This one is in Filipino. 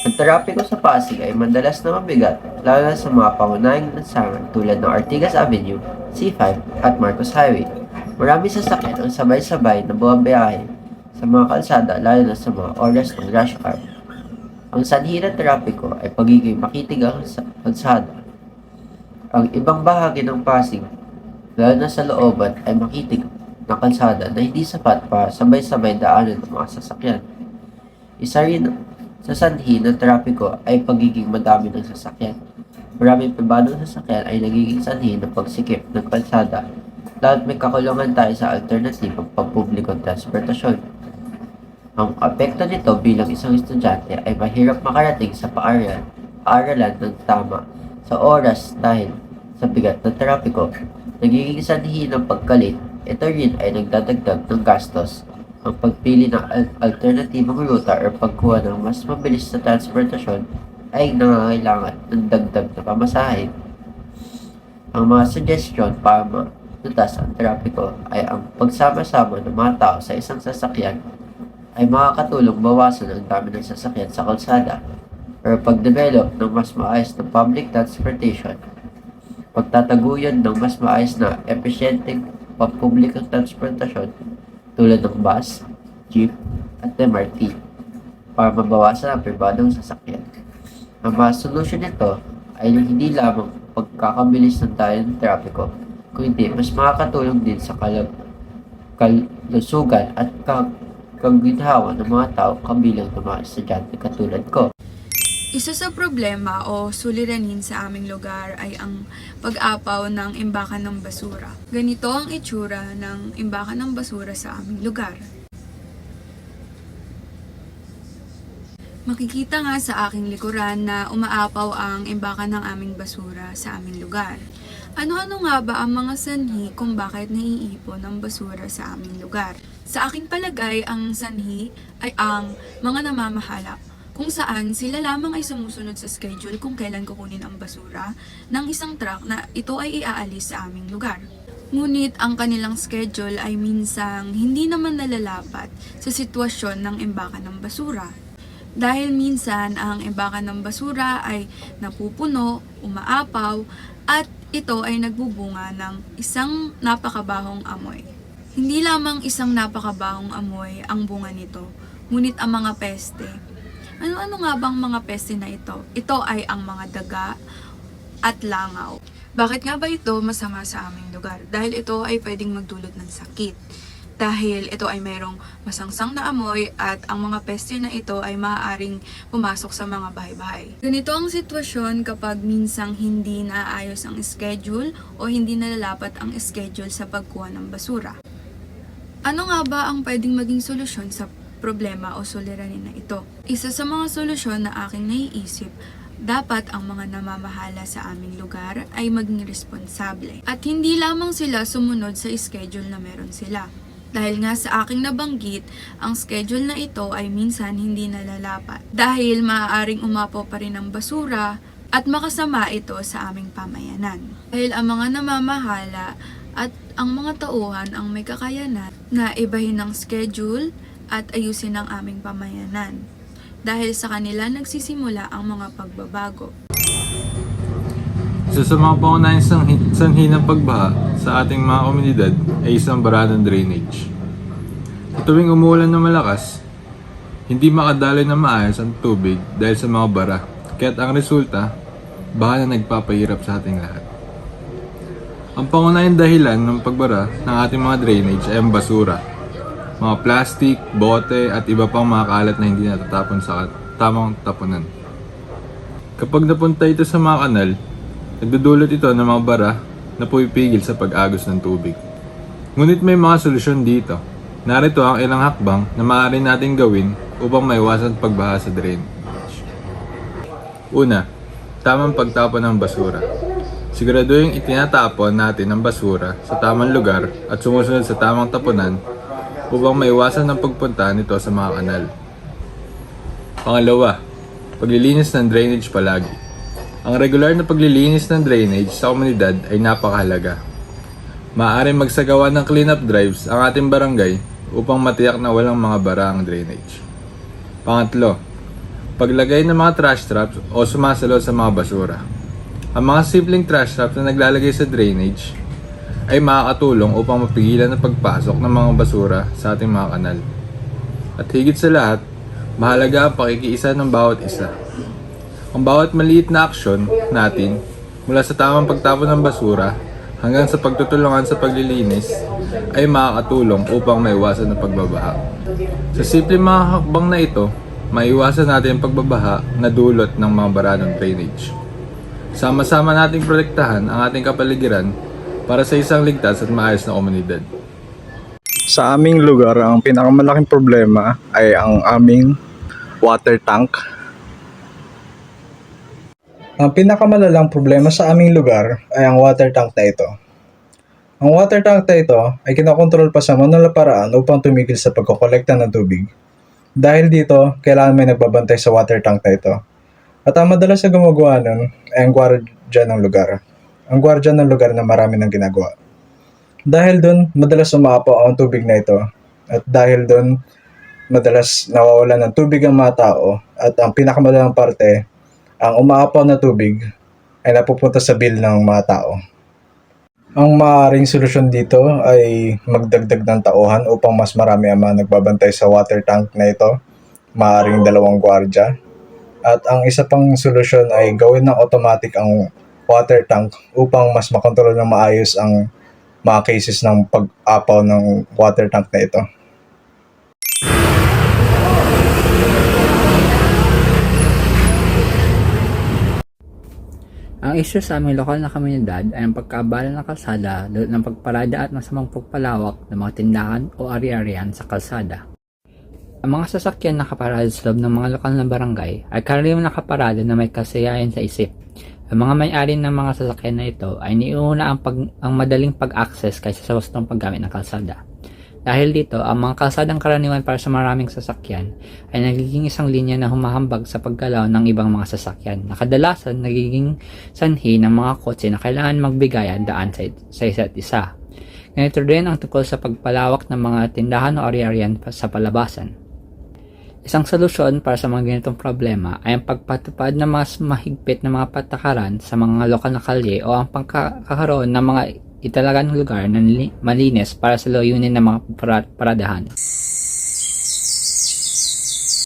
Ang trapiko sa Pasig ay madalas na mabigat, lalo na sa mga pangunahing lansangan tulad ng Ortigas Avenue, C5 at Marcos Highway. Marami sasakyan ang sabay-sabay na bumabiyahe sa mga kalsada lalo na sa mga oras ng rush hour. Ang sanhi ng trapiko ay pagiging makitig ang kalsada. Ang ibang bahagi ng Pasig, lalo na sa looban, ay makitig na kalsada na hindi sapat para sabay-sabay daanan ng mga sasakyan. Isa rin sa sanhi ng trapiko ay pagiging madami ng sasakyan. Maraming pribadong sasakyan ay nagiging sanhi ng pagsikip ng kalsada, lalo't may kakulungan tayo sa alternatibong pampublikong transportasyon. Ang apekto nito bilang isang estudyante ay mahirap makarating sa paaralan ng tama sa oras dahil sa bigat ng trapiko. Nagiging sanhi ng pagkalit, ito rin ay nagdadagdag ng gastos. Ang pagpili ng alternatibong ruta o pagkuha ng mas mabilis na transportasyon ay nangangailangan ng dagdag na pamasahe. Ang mga suggestion para malutas ang trapiko ay ang pagsama-sama ng mga tao sa isang sasakyan ay makakatulong bawasan ang dami ng sasakyan sa kalsada, pero pag-develop ng mas maayos na public transportation, pagtataguyan ng mas maayos na epesyenteng pampublikong transportasyon tulad ng bus, jeep, at MRT para mabawasan ang pribadong sasakyan. Ang mga solusyon nito ay hindi lamang pagkakabilis ng daloy ng trapiko, kundi mas makakatulong din sa kalusugan at kaginhawa ng mga tao kabilang ng mga estudyante katulad ko. Isa sa problema o suliranin sa aming lugar ay ang pag-apaw ng imbakan ng basura. Ganito ang itsura ng imbakan ng basura sa aming lugar. Makikita nga sa aking likuran na umaapaw ang imbakan ng aming basura sa aming lugar. Ano-ano nga ba ang mga sanhi kung bakit naiipon ang basura sa aming lugar? Sa aking palagay, ang sanhi ay ang mga namamahala, kung saan sila lamang ay sumusunod sa schedule kung kailan kukunin ang basura ng isang truck na ito ay iaalis sa aming lugar. Ngunit ang kanilang schedule ay minsang hindi naman nalalapat sa sitwasyon ng imbakan ng basura. Dahil minsan ang imbakan ng basura ay napupuno, umaapaw, at ito ay nagbubunga ng isang napakabahong amoy. Hindi lamang isang napakabahong amoy ang bunga nito, ngunit ang mga peste. Ano-ano nga bang mga peste na ito? Ito ay ang mga daga at langaw. Bakit nga ba ito masama sa aming lugar? Dahil ito ay pwedeng magdulot ng sakit. Dahil ito ay mayroong masangsang na amoy at ang mga peste na ito ay maaaring pumasok sa mga bahay-bahay. Ganito ang sitwasyon kapag minsang hindi naayos ang schedule o hindi nalalapat ang schedule sa pagkuha ng basura. Ano nga ba ang pwedeng maging solusyon sa problema o suliranin na ito? Isa sa mga solusyon na aking naiisip, dapat ang mga namamahala sa aming lugar ay maging responsable at hindi lamang sila sumunod sa schedule na meron sila. Dahil nga sa aking nabanggit, ang schedule na ito ay minsan hindi nalalapat dahil maaaring umapaw pa rin ang basura at makasama ito sa aming pamayanan. Dahil ang mga namamahala at ang mga tauhan ang may kakayanan na ibahin ang schedule at ayusin ang aming pamayanan. Dahil sa kanila nagsisimula ang mga pagbabago. Isa sa mga pangunahing sanhi ng pagbaha sa ating mga komunidad ay isang baradang drainage. Tuwing umuulan ng malakas, hindi makadaloy na maayos ang tubig dahil sa mga bara, kaya't ang resulta, baha na nagpapahirap sa ating lahat. Ang pangunahing dahilan ng pagbara ng ating mga drainage ay ang basura. Mga plastic, bote at iba pang mga kalat na hindi natatapon sa tamang tapunan. Kapag napunta ito sa mga kanal, nagdudulot ito ng mga bara na pumipigil sa pag-agos ng tubig. Ngunit may mga solusyon dito. Narito ang ilang hakbang na maaari nating gawin upang maiwasan pagbaha sa drainage. Una, tamang pagtapon ng basura. Siguraduhin itinatapon natin ang basura sa tamang lugar at sumusunod sa tamang tapunan upang maiwasan ang pagpunta nito sa mga kanal. Pangalawa, paglilinis ng drainage palagi. Ang regular na paglilinis ng drainage sa komunidad ay napakahalaga. Maaaring magsagawa ng cleanup drives ang ating barangay upang matiyak na walang mga bara ang drainage. Pangatlo, paglagay ng mga trash traps o sumasalo sa mga basura. Ang mga simpleng trash traps na naglalagay sa drainage ay makakatulong upang mapigilan ang pagpasok ng mga basura sa ating mga kanal. At higit sa lahat, mahalaga ang pakikiisa ng bawat isa. Ang bawat maliit na aksyon natin, mula sa tamang pagtapon ng basura hanggang sa pagtutulungan sa paglilinis, ay makakatulong upang maiwasan ang pagbabaha. Sa simple mga hakbang na ito, maiwasan natin ang pagbabaha na dulot ng mga baranong drainage. Sama-sama nating protektahan ang ating kapaligiran para sa isang ligtas at maayos na komunidad. Sa aming lugar, ang pinakamalaking problema ay ang aming water tank. Ang pinakamalalang problema sa aming lugar ay ang water tank na ito. Ang water tank na ito ay kinokontrol pa sa manual na paraan upang tumigil sa pagkokolekta ng tubig. Dahil dito, kailangan may nagbabantay sa water tank na ito. At ang madalas na gumagawa nun ay ang gwardiya ng lugar. Ang gwardiya ng lugar na marami ng ginagawa. Dahil dun, madalas umaapaw ang tubig na ito. At dahil dun, madalas nawawalan ng tubig ang mga tao. At ang pinakamadalang parte, ang umaapaw na tubig ay napupunta sa bill ng mga tao. Ang maaaring solusyon dito ay magdagdag ng tauhan upang mas marami ang mga nagbabantay sa water tank na ito. Maaaring 2 gwardya. At ang isa pang solusyon ay gawin ng automatic ang water tank upang mas makontrol ng maayos ang mga cases ng pag-apaw ng water tank na ito. Ang issue sa aming lokal na komunidad ay ang pagkaabala ng kalsada dulot ng pagparada at masamang pagpalawak ng mga tindahan o ari-arian sa kalsada. Ang mga sasakyan na nakaparada sa loob ng mga lokal na barangay ay karaniwang nakaparada na may kasiyahan sa isip. Ang mga may-ari ng mga sasakyan na ito ay niuna ang madaling pag-access kaysa sa wastong paggamit ng kalsada. Dahil dito, ang mga kalsadang karaniwan para sa maraming sasakyan ay nagiging isang linya na humahambag sa paggalaw ng ibang mga sasakyan na kadalasan nagiging sanhi ng mga kotse na kailangan magbigayan daan sa isa't isa. Ganito rin ang tungkol sa pagpalawak ng mga tindahan o ari-arian sa palabasan. Isang solusyon para sa mga ganitong problema ay ang pagpatupad ng mas mahigpit na mga patakaran sa mga lokal na kalye o ang pagkakaroon ng mga italagang lugar na malinis para sa layunin ng mga paradahan.